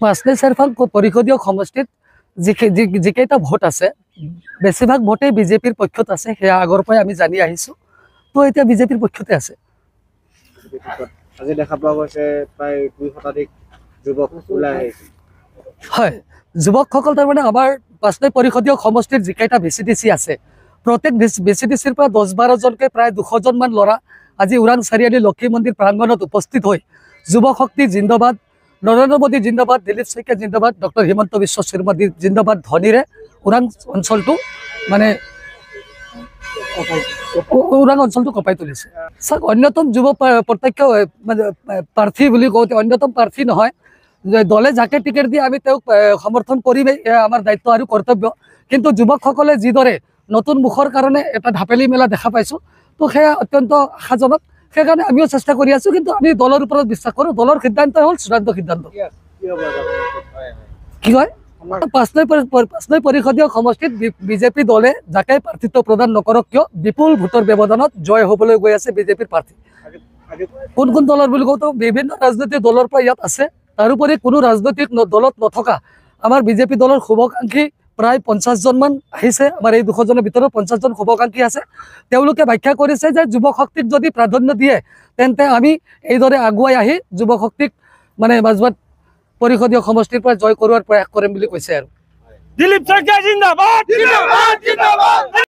পাঁচলাই চাৰফাং পৰিষদীয় সমষ্টিত যিকেইটা ভোট আছে বেছিভাগ ভোটেই বিজেপিৰ পক্ষত আছে সেয়া আগৰ পৰাই আমি জানি আহিছোঁ তো এতিয়া বিজেপিৰ পক্ষতে আছে আজি দেখা পোৱা গৈছে প্ৰায় 2 শতাধিক যুৱক ওলাই আহিছে হয় যুৱকসকল তাৰমানে আমাৰ পাঁচলাই পৰিষদীয় সমষ্টিৰ যিকেইটা VCDC আছে প্ৰত্যেক VCDCৰ পৰা 10-12 জনকে প্ৰায় 200 জন মান ল'ৰা আজি ওৰাং চাৰিআলি লক্ষী মন্দিৰ প্ৰাংগণত উপস্থিত হৈ যুৱ শক্তি জিন্দাবাদ নৰেন্দ্ৰ মোদী জিন্দাবাদ দিলীপ শইকীয়া জিন্দাবাদ ডক্টৰ হিমন্ত বিশ্ব শৰ্মা জিন্দাবাদ ধ্বনিৰে ওৰাং অঞ্চলটো মানে ওৰাং অঞ্চলটো কঁপাই তুলিছে চাওক অন্যতম যুৱ প্ৰত্যক্ষ মানে প্ৰাৰ্থী বুলি কওঁতে অন্যতম প্ৰাৰ্থী নহয় দলে যাকে টিকেট দিয়ে আমি তেওঁক সমৰ্থন কৰিমেই এয়া আমাৰ দায়িত্ব আৰু কৰ্তব্য কিন্তু যুৱকসকলে যিদৰে নতুন মুখৰ কাৰণে এটা ঢাপেলি মেলা দেখা পাইছোঁ তো সেয়া অত্যন্ত আশাজনক সেইকাৰণে আমিও চেষ্টা কৰি আছোঁ কিন্তু আমি দলৰ ওপৰত বিশ্বাস কৰোঁ দলৰ সিদ্ধান্ত হ'ল চূড়ান্ত সিদ্ধান্ত কি হয় পাঁচলাই পৰিষদীয় সমষ্টিত বিজেপি দলে যাকে প্ৰাৰ্থিত্ব প্ৰদান নকৰক কিয় বিপুল ভোটৰ ব্যৱধানত জয় হ'বলৈ গৈ আছে বিজেপিৰ প্ৰাৰ্থী কোন কোন দলৰ বুলি কওঁতো বিভিন্ন ৰাজনৈতিক দলৰ পৰা ইয়াত আছে তাৰোপৰি কোনো ৰাজনৈতিক দলত নথকা আমাৰ বিজেপি দলৰ শুভাকাংক্ষী প্ৰায় 50 জন মান আহিছে আমাৰ এই 200 জনৰ ভিতৰত 50 জন শুভাকাংক্ষী আছে তেওঁলোকে ব্যাখ্যা কৰিছে যে যুৱ শক্তিক যদি প্ৰাধান্য দিয়ে তেন্তে আমি এইদৰে আগুৱাই আহি যুৱ শক্তিক মানে মাজবাট পৰিষদীয় সমষ্টিৰ পৰা জয় কৰোৱাৰ প্ৰয়াস কৰিম বুলি কৈছে আৰু দিলীপ শইকীয়া জিন্দাবাদ জিন্দাবাদ জিন্দাবাদ